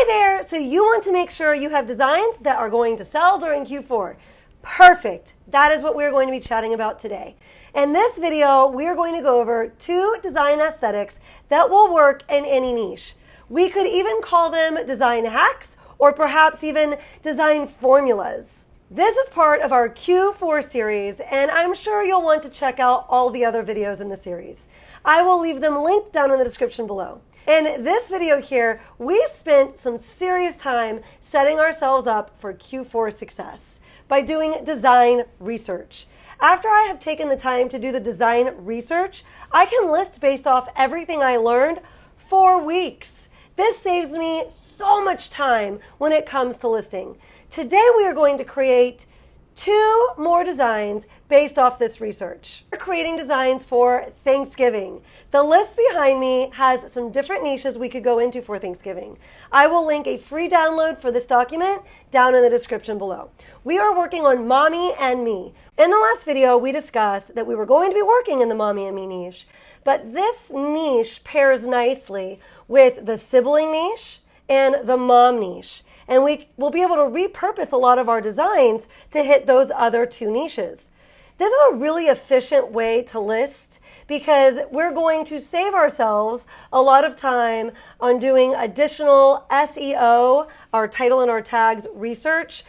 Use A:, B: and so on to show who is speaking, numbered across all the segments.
A: Hi there! So you want to make sure you have designs that are going to sell during Q4. Perfect! That is what we're going to be chatting about today. In this video, we are going to go over 2 design aesthetics that will work in any niche. We could even call them design hacks or perhaps even design formulas. This is part of our Q4 series, and I'm sure you'll want to check out all the other videos in the series. I will leave them linked down in the description below. In this video here, we spent some serious time setting ourselves up for Q4 success by doing design research. After I have taken the time to do the design research, I can list based off everything I learned for weeks. This saves me so much time when it comes to listing. Today we are going to create 2 more designs based off this research. We're creating designs for Thanksgiving. The list behind me has some different niches we could go into for Thanksgiving. I will link a free download for this document down in the description below. We are working on Mommy and Me. In the last video, we discussed that we were going to be working in the Mommy and Me niche, but this niche pairs nicely with the sibling niche and the mom niche. And we will be able to repurpose a lot of our designs to hit those other 2 niches. This is a really efficient way to list because we're going to save ourselves a lot of time on doing additional SEO, our title and our tags research,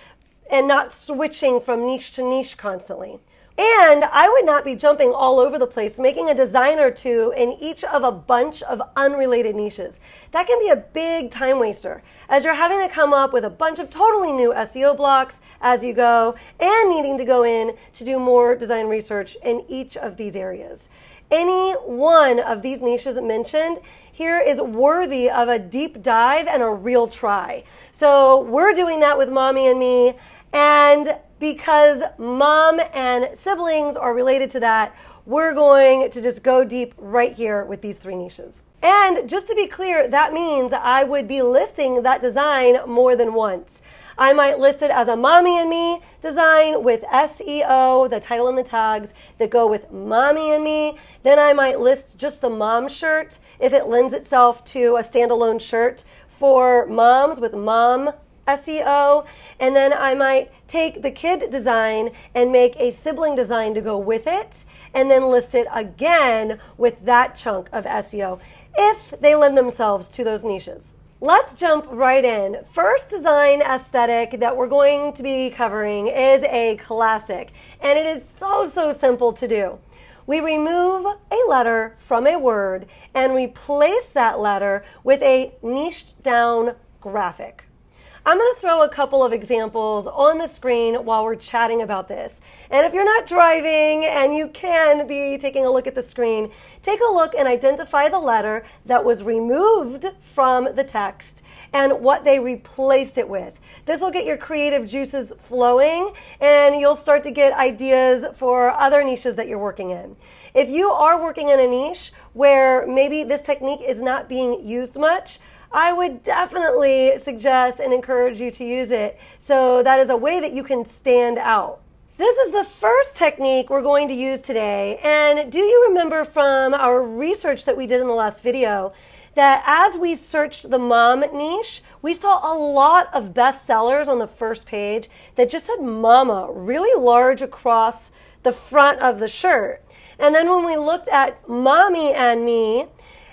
A: and not switching from niche to niche constantly. And I would not be jumping all over the place, making a design or 2 in each of a bunch of unrelated niches. That can be a big time waster, as you're having to come up with a bunch of totally new SEO blocks as you go, and needing to go in to do more design research in each of these areas. Any one of these niches mentioned here is worthy of a deep dive and a real try. So we're doing that with Mommy and Me, and because mom and siblings are related to that, we're going to just go deep right here with these 3 niches. And just to be clear, that means I would be listing that design more than once. I might list it as a Mommy and Me design with SEO, the title and the tags that go with Mommy and Me. Then I might list just the mom shirt if it lends itself to a standalone shirt for moms with mom SEO. And then I might take the kid design and make a sibling design to go with it, and then list it again with that chunk of SEO if they lend themselves to those niches. Let's jump right in. First design aesthetic that we're going to be covering is a classic, and it is so simple to do. We remove a letter from a word and replace that letter with a niched down graphic. I'm going to throw a couple of examples on the screen while we're chatting about this. And if you're not driving and you can be taking a look at the screen, take a look and identify the letter that was removed from the text and what they replaced it with. This will get your creative juices flowing, and you'll start to get ideas for other niches that you're working in. If you are working in a niche where maybe this technique is not being used much, I would definitely suggest and encourage you to use it, so that is a way that you can stand out. This is the first technique we're going to use today, and do you remember from our research that we did in the last video that as we searched the mom niche, we saw a lot of bestsellers on the first page that just said mama really large across the front of the shirt. And then when we looked at Mommy and Me,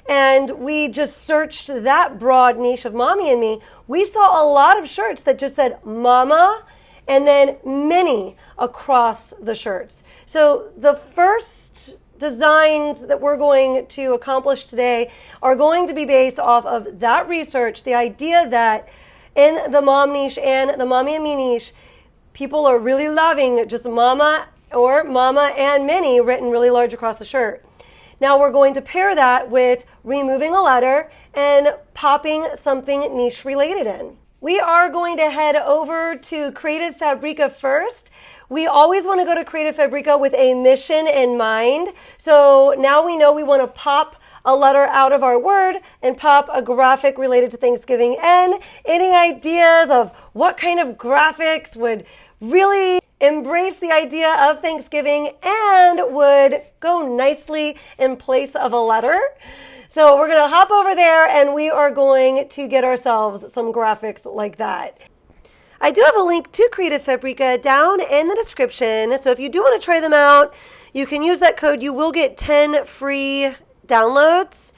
A: and we just searched that broad niche of Mommy and Me, we saw a lot of shirts that just said mama and then mini across the shirts. So the first designs that we're going to accomplish today are going to be based off of that research, the idea that in the mom niche and the Mommy and Me niche, people are really loving just mama or mama and mini written really large across the shirt. Now we're going to pair that with removing a letter and popping something niche related in. We are going to head over to Creative Fabrica first. We always want to go to Creative Fabrica with a mission in mind. So now we know we want to pop a letter out of our word and pop a graphic related to Thanksgiving. And any ideas of what kind of graphics would really embrace the idea of Thanksgiving and would go nicely in place of a letter? So we're going to hop over there and we are going to get ourselves some graphics like that. I do have a link to Creative Fabrica down in the description. So if you do want to try them out, you can use that code. You will get 10 free downloads.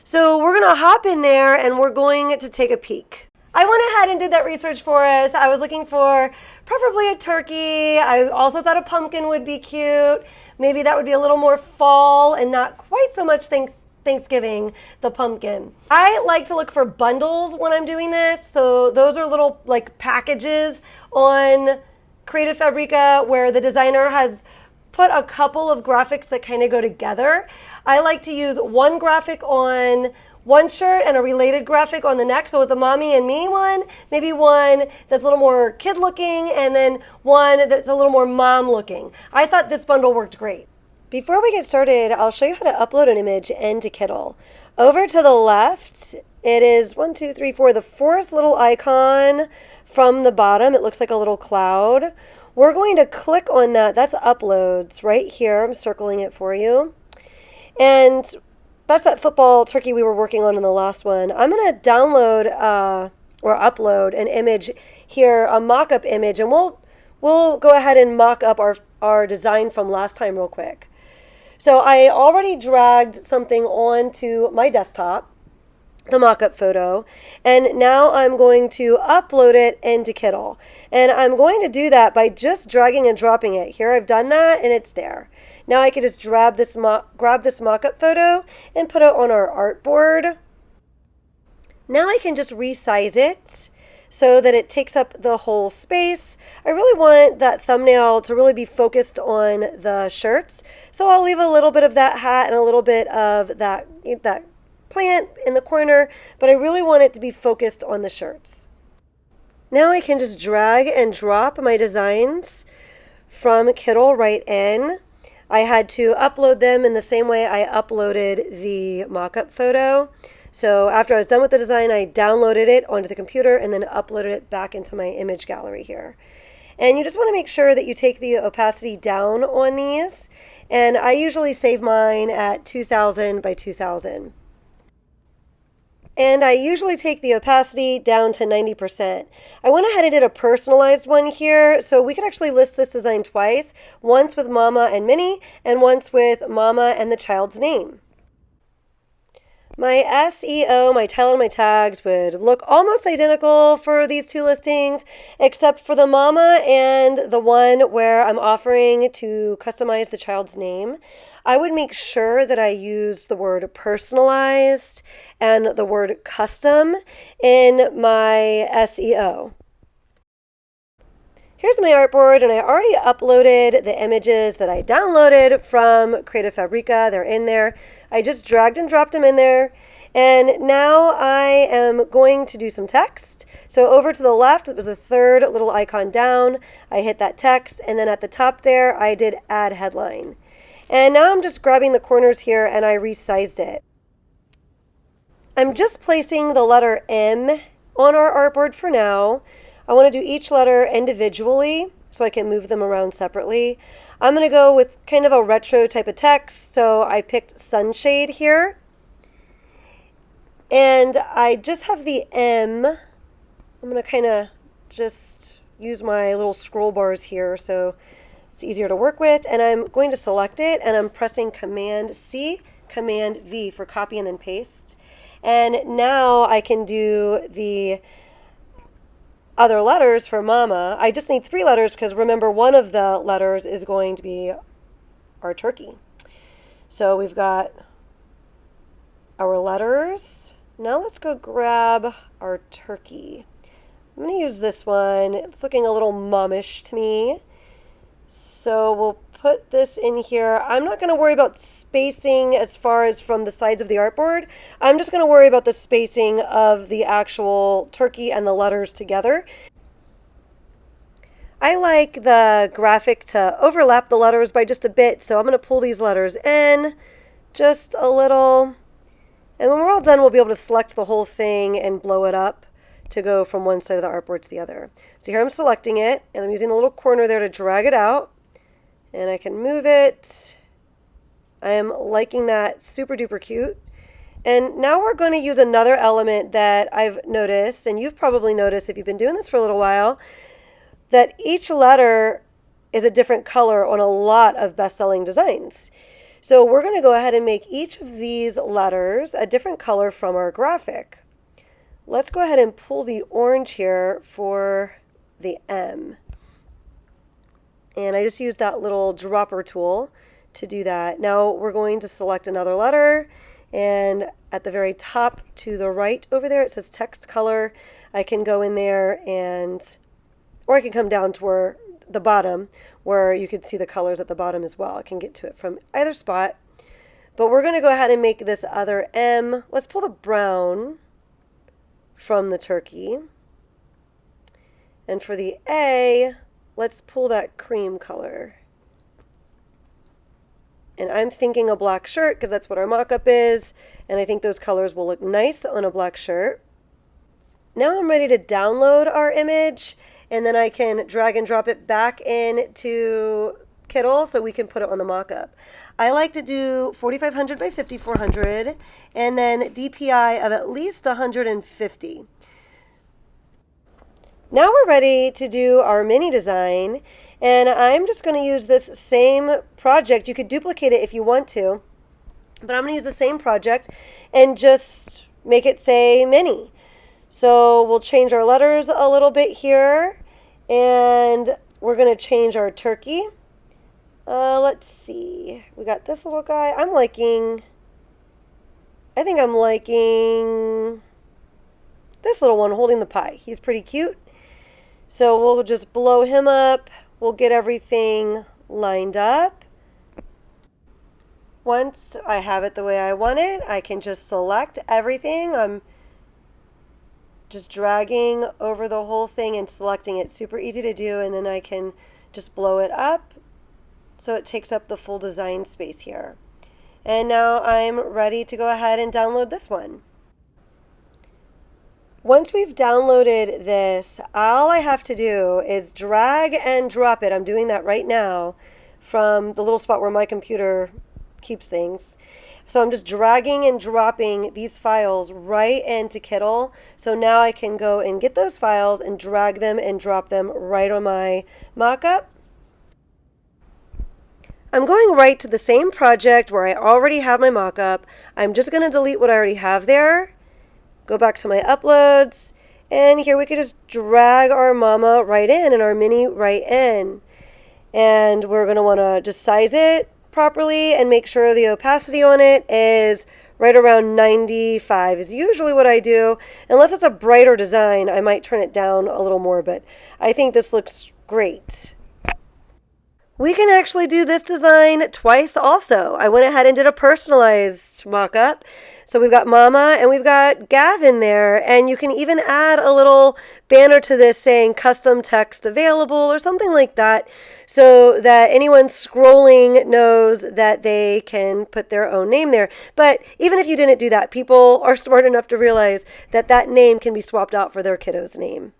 A: So we're going to hop in there and we're going to take a peek. I went ahead and did that research for us. I was looking for preferably a turkey. I also thought a pumpkin would be cute. Maybe that would be a little more fall and not quite so much Thanksgiving, the pumpkin. I like to look for bundles when I'm doing this. So those are little like packages on Creative Fabrica where the designer has put a couple of graphics that kind of go together. I like to use one graphic on one shirt and a related graphic on the next. So with the mommy and me one, maybe one that's a little more kid looking and then one that's a little more mom looking. I thought this bundle worked great. Before we get started, I'll show you how to upload an image into Kittle. Over to the left, it is 1, 2, 3, 4, the fourth little icon from the bottom. It looks like a little cloud. We're going to click on that. That's uploads right here. I'm circling it for you. And that's that football turkey we were working on in the last one. I'm going to download or upload an image here, a mock-up image, and we'll go ahead and mock up our design from last time real quick. So I already dragged something onto my desktop, the mock-up photo, and now I'm going to upload it into Kittle. And I'm going to do that by just dragging and dropping it. Here I've done that and it's there. Now I can just grab this mock-up photo and put it on our artboard. Now I can just resize it so that it takes up the whole space. I really want that thumbnail to really be focused on the shirts. So I'll leave a little bit of that hat and a little bit of that plant in the corner, but I really want it to be focused on the shirts. Now I can just drag and drop my designs from Kittle right in. I had to upload them in the same way I uploaded the mock-up photo. So after I was done with the design, I downloaded it onto the computer and then uploaded it back into my image gallery here. And you just want to make sure that you take the opacity down on these. And I usually save mine at 2000 by 2000. And I usually take the opacity down to 90%. I went ahead and did a personalized one here, so we could actually list this design twice, once with Mama and Minnie, and once with Mama and the child's name. My SEO, my title, and my tags would look almost identical for these two listings, except for the Mama and the one where I'm offering to customize the child's name. I would make sure that I use the word personalized and the word custom in my SEO. Here's my artboard, and I already uploaded the images that I downloaded from Creative Fabrica. They're in there. I just dragged and dropped them in there. And now I am going to do some text. So over to the left, it was the third little icon down. I hit that text, and then at the top there, I did add headline. And now I'm just grabbing the corners here, and I resized it. I'm just placing the letter M on our artboard for now. I want to do each letter individually so I can move them around separately. I'm going to go with kind of a retro type of text, so I picked sunshade here. And I just have the M. I'm going to kind of just use my little scroll bars here so it's easier to work with. And I'm going to select it, and I'm pressing Command C, Command V for copy and then paste. And now I can do the other letters for Mama. I just need 3 letters because remember, one of the letters is going to be our turkey. So we've got our letters. Now let's go grab our turkey. I'm going to use this one. It's looking a little momish to me. So we'll put this in here. I'm not going to worry about spacing as far as from the sides of the artboard. I'm just going to worry about the spacing of the actual turkey and the letters together. I like the graphic to overlap the letters by just a bit, so I'm going to pull these letters in just a little. And when we're all done, we'll be able to select the whole thing and blow it up to go from one side of the artboard to the other. So here I'm selecting it, and I'm using the little corner there to drag it out. And I can move it. I am liking that, super duper cute. And now we're going to use another element that I've noticed, and you've probably noticed if you've been doing this for a little while, that each letter is a different color on a lot of best-selling designs. So we're going to go ahead and make each of these letters a different color from our graphic. Let's go ahead and pull the orange here for the M. And I just used that little dropper tool to do that. Now we're going to select another letter, and at the very top to the right over there it says text color. I can go in there or I can come down to where the bottom where you could see the colors at the bottom as well. I can get to it from either spot. But we're going to go ahead and make this other M. Let's pull the brown from the turkey. And for the A, let's pull that cream color. And I'm thinking a black shirt because that's what our mock-up is. And I think those colors will look nice on a black shirt. Now I'm ready to download our image, and then I can drag and drop it back into Kittle so we can put it on the mock-up. I like to do 4500 by 5400 and then DPI of at least 150. Now we're ready to do our mini design, and I'm just going to use this same project. You could duplicate it if you want to, but I'm going to use the same project and just make it say mini. So we'll change our letters a little bit here, and we're going to change our turkey. Let's see. We got this little guy. I think I'm liking this little one holding the pie. He's pretty cute. So we'll just blow him up. We'll get everything lined up. Once I have it the way I want it, I can just select everything. I'm just dragging over the whole thing and selecting it. Super easy to do, and then I can just blow it up so it takes up the full design space here. And now I'm ready to go ahead and download this one. Once we've downloaded this, all I have to do is drag and drop it. I'm doing that right now from the little spot where my computer keeps things. So I'm just dragging and dropping these files right into Kittle. So now I can go and get those files and drag them and drop them right on my mock-up. I'm going right to the same project where I already have my mock-up. I'm just going to delete what I already have there. Go back to my uploads, and here we could just drag our mama right in and our mini right in. And we're going to want to just size it properly and make sure the opacity on it is right around 95 is usually what I do. Unless it's a brighter design, I might turn it down a little more, but I think this looks great. We can actually do this design twice also. I went ahead and did a personalized mock-up. So we've got Mama and we've got Gavin there, and you can even add a little banner to this saying custom text available or something like that so that anyone scrolling knows that they can put their own name there. But even if you didn't do that, people are smart enough to realize that that name can be swapped out for their kiddo's name.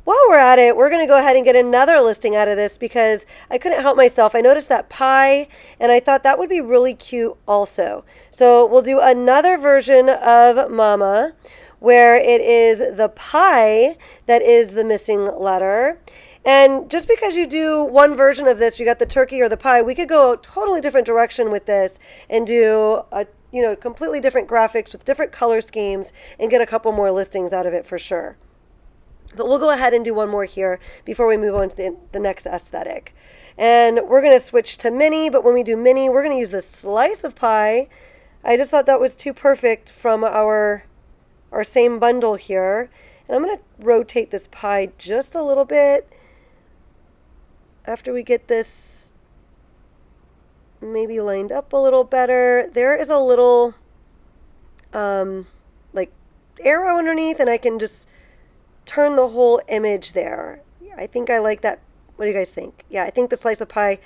A: While we're at it, we're going to go ahead and get another listing out of this because I couldn't help myself. I noticed that pie, and I thought that would be really cute also. So we'll do another version of Mama where it is the pie that is the missing letter. And just because you do one version of this, you got the turkey or the pie, we could go a totally different direction with this and do a completely different graphics with different color schemes and get a couple more listings out of it for sure. But we'll go ahead and do one more here before we move on to the next aesthetic. And we're going to switch to mini, but when we do mini, we're going to use the slice of pie. I just thought that was too perfect from our same bundle here. And I'm going to rotate this pie just a little bit after we get this maybe lined up a little better. There is a little like arrow underneath, and I can just turn the whole image there. I think I like that. What do you guys think? Yeah, I think the slice of pie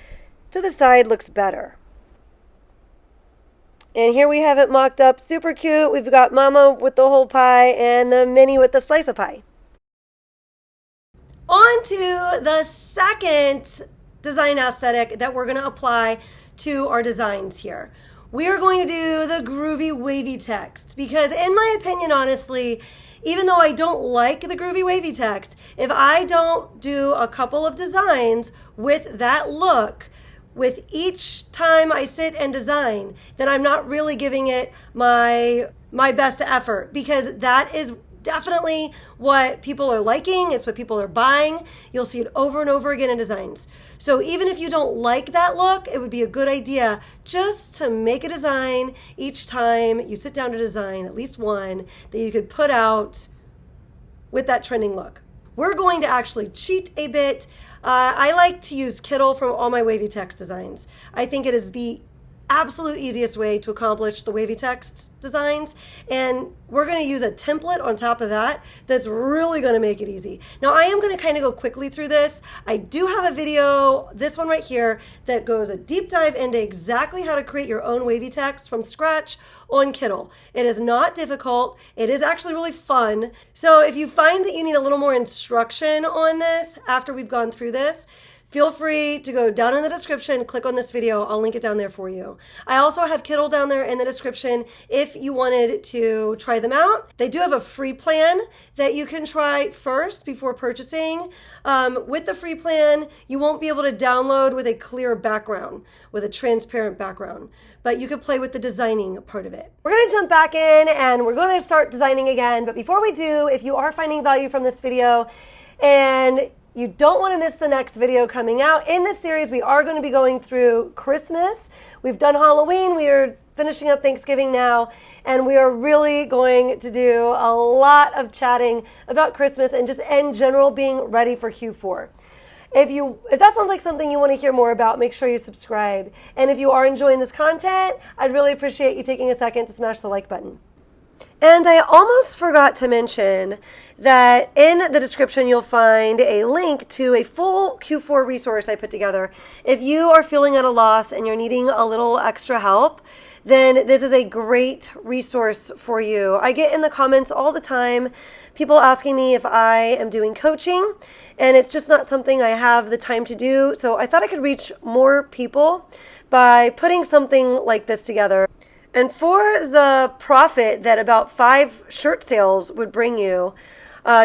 A: to the side looks better. And here we have it mocked up. Super cute. We've got Mama with the whole pie and the mini with the slice of pie. On to the second design aesthetic that we're going to apply to our designs here. we are going to do the groovy wavy text because in my opinion, honestly, even though I don't like the groovy wavy text, if I don't do a couple of designs with that look, with each time I sit and design, then I'm not really giving it my best effort, because that is definitely what people are liking. It's what people are buying. You'll see it over and over again in designs. So even if you don't like that look, it would be a good idea just to make a design each time you sit down to design, at least one that you could put out with that trending look. We're going to actually cheat a bit. I like to use Kittle for all my wavy text designs. I think it is the absolute easiest way to accomplish the wavy text designs, and we're going to use a template on top of that that's really going to make it easy. Now I am going to kind of go quickly through this. I do have a video, this one right here, that goes a deep dive into exactly how to create your own wavy text from scratch on Kittle. It is not difficult. It is actually really fun. So if you find that you need a little more instruction on this after we've gone through this, feel free to go down in the description, click on this video. I'll link it down there for you. I also have Kittle down there in the description if you wanted to try them out. They do have a free plan that you can try first before purchasing. With the free plan, you won't be able to download with a clear background, with a transparent background, but you could play with the designing part of it. We're gonna jump back in and we're gonna start designing again. But before we do, if you are finding value from this video and you don't want to miss the next video coming out. In this series, we are going to be going through Christmas. We've done Halloween. We are finishing up Thanksgiving now. And we are really going to do a lot of chatting about Christmas and just in general being ready for Q4. If that sounds like something you want to hear more about, make sure you subscribe. And if you are enjoying this content, I'd really appreciate you taking a second to smash the like button. And I almost forgot to mention that in the description you'll find a link to a full Q4 resource I put together. If you are feeling at a loss and you're needing a little extra help, then this is a great resource for you. I get in the comments all the time people asking me if I am doing coaching, and it's just not something I have the time to do. So I thought I could reach more people by putting something like this together. And for the profit that about 5 shirt sales would bring you,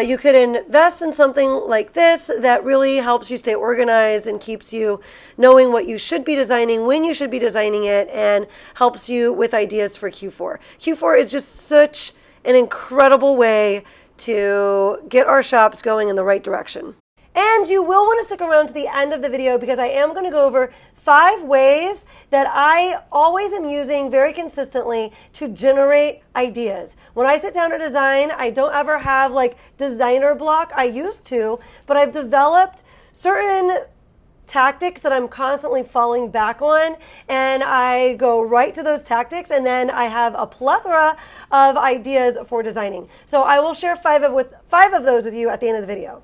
A: you could invest in something like this that really helps you stay organized and keeps you knowing what you should be designing, when you should be designing it, and helps you with ideas for Q4. Q4 is just such an incredible way to get our shops going in the right direction. And you will want to stick around to the end of the video because I am going to go over 5 ways that I always am using very consistently to generate ideas. When I sit down to design, I don't ever have like designer block. I used to, but I've developed certain tactics that I'm constantly falling back on, and I go right to those tactics, and then I have a plethora of ideas for designing. So I will share 5 of those with you at the end of the video.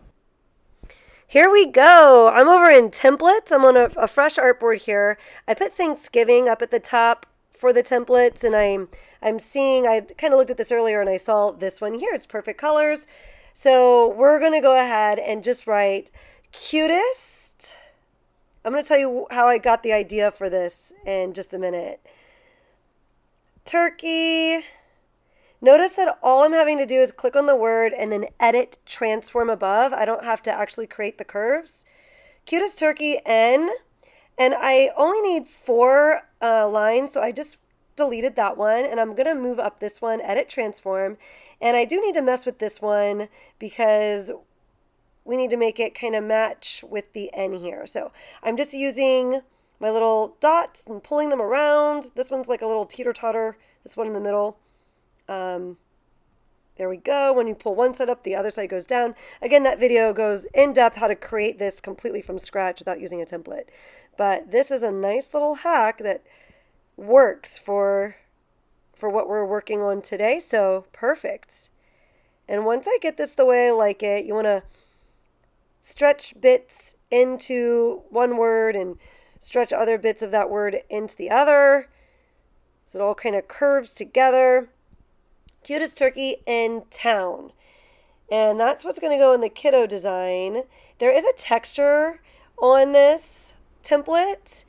A: Here we go. I'm over in templates. I'm on a fresh artboard here. I put Thanksgiving up at the top for the templates, and I'm seeing, I kind of looked at this earlier and I saw this one here. It's perfect colors. So we're going to go ahead and just write cutest. I'm going to tell you how I got the idea for this in just a minute. Turkey. Notice that all I'm having to do is click on the word and then edit transform above. I don't have to actually create the curves. Cutest turkey N. And I only need 4 lines, so I just deleted that one. And I'm going to move up this one, edit transform. And I do need to mess with this one because we need to make it kind of match with the N here. So I'm just using my little dots and pulling them around. This one's like a little teeter-totter, this one in the middle. There we go. When you pull one side up, the other side goes down. Again, that video goes in depth how to create this completely from scratch without using a template. But this is a nice little hack that works for what we're working on today. So perfect. And once I get this the way I like it, you want to stretch bits into one word and stretch other bits of that word into the other. So it all kind of curves together. Cutest turkey in town. And that's what's going to go in the kiddo design. There is a texture on this template.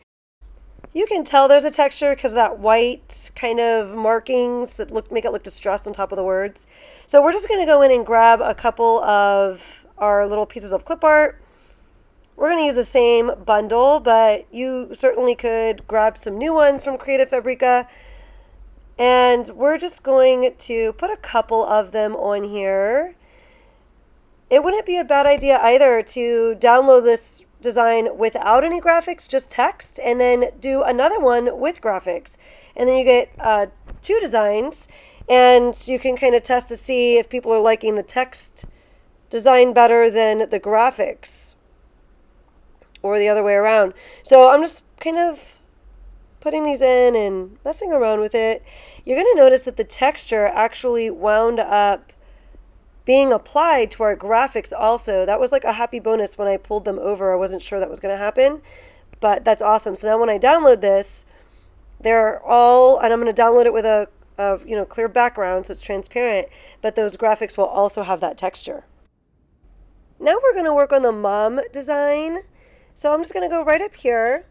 A: You can tell there's a texture because of that white kind of markings that make it look distressed on top of the words. So we're just going to go in and grab a couple of our little pieces of clip art. We're going to use the same bundle, but you certainly could grab some new ones from Creative Fabrica. And we're just going to put a couple of them on here. It wouldn't be a bad idea either to download this design without any graphics, just text, and then do another one with graphics. And then you get 2 designs, and you can kind of test to see if people are liking the text design better than the graphics, or the other way around. So I'm just kind of putting these in and messing around with it. You're going to notice that the texture actually wound up being applied to our graphics also. That was like a happy bonus when I pulled them over. I wasn't sure that was going to happen, but that's awesome. So now when I download this, they're all, and I'm going to download it with a clear background so it's transparent, but those graphics will also have that texture. Now we're going to work on the mom design. So I'm just going to go right up here,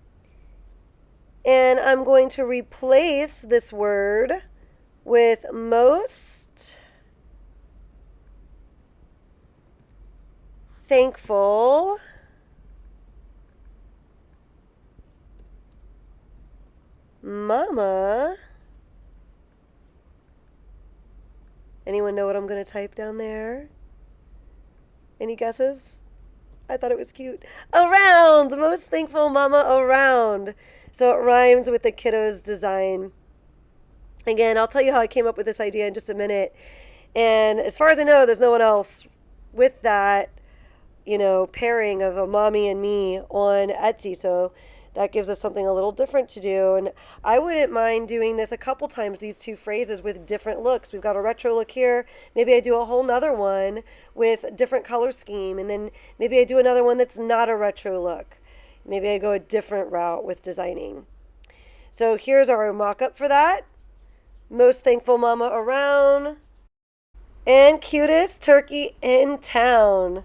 A: and I'm going to replace this word with most thankful mama. Anyone know what I'm going to type down there? Any guesses? I thought it was cute. Around! Most thankful mama around. So it rhymes with the kiddos design. Again, I'll tell you how I came up with this idea in just a minute. And as far as I know, there's no one else with that, pairing of a mommy and me on Etsy. So that gives us something a little different to do. And I wouldn't mind doing this a couple times, these 2 phrases with different looks. We've got a retro look here. Maybe I do a whole nother one with a different color scheme. And then maybe I do another one that's not a retro look. Maybe I go a different route with designing. So here's our mock-up for that. Most thankful mama around. And cutest turkey in town.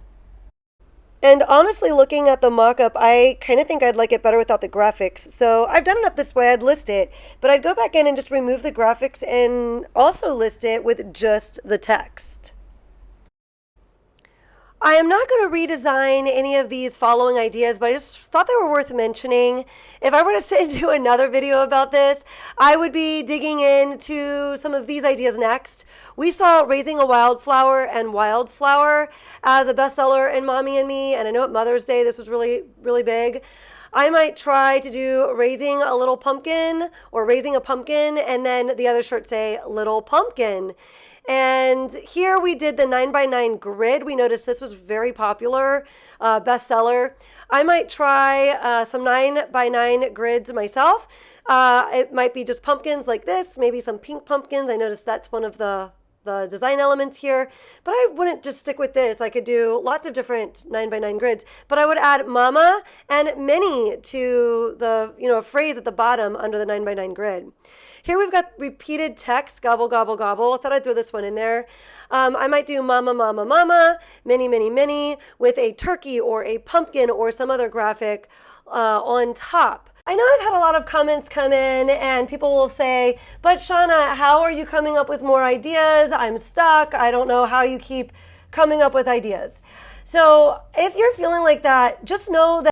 A: And honestly, looking at the mock-up, I kind of think I'd like it better without the graphics. So I've done it up this way. I'd list it, but I'd go back in and just remove the graphics and also list it with just the text. I am not going to redesign any of these following ideas, but I just thought they were worth mentioning. If I were to sit and do another video about this, I would be digging into some of these ideas next. We saw Raising a Wildflower and Wildflower as a bestseller in Mommy and Me, and I know at Mother's Day this was really, really big. I might try to do Raising a Little Pumpkin or Raising a Pumpkin, and then the other shirts say Little Pumpkin. And here we did the 9x9 grid. We noticed this was very popular, bestseller. I might try some 9x9 grids myself. It might be just pumpkins like this, maybe some pink pumpkins. I noticed that's one of the design elements here, but I wouldn't just stick with this. I could do lots of different 9x9 grids, but I would add mama and mini to the phrase at the bottom under the 9x9 grid. Here we've got repeated text, gobble, gobble, gobble. I thought I'd throw this one in there. I might do mama, mama, mama, mini, mini, mini with a turkey or a pumpkin or some other graphic on top. I know I've had a lot of comments come in and people will say, but Shawna, how are you coming up with more ideas? I'm stuck. I don't know how you keep coming up with ideas. So if you're feeling like that, just know that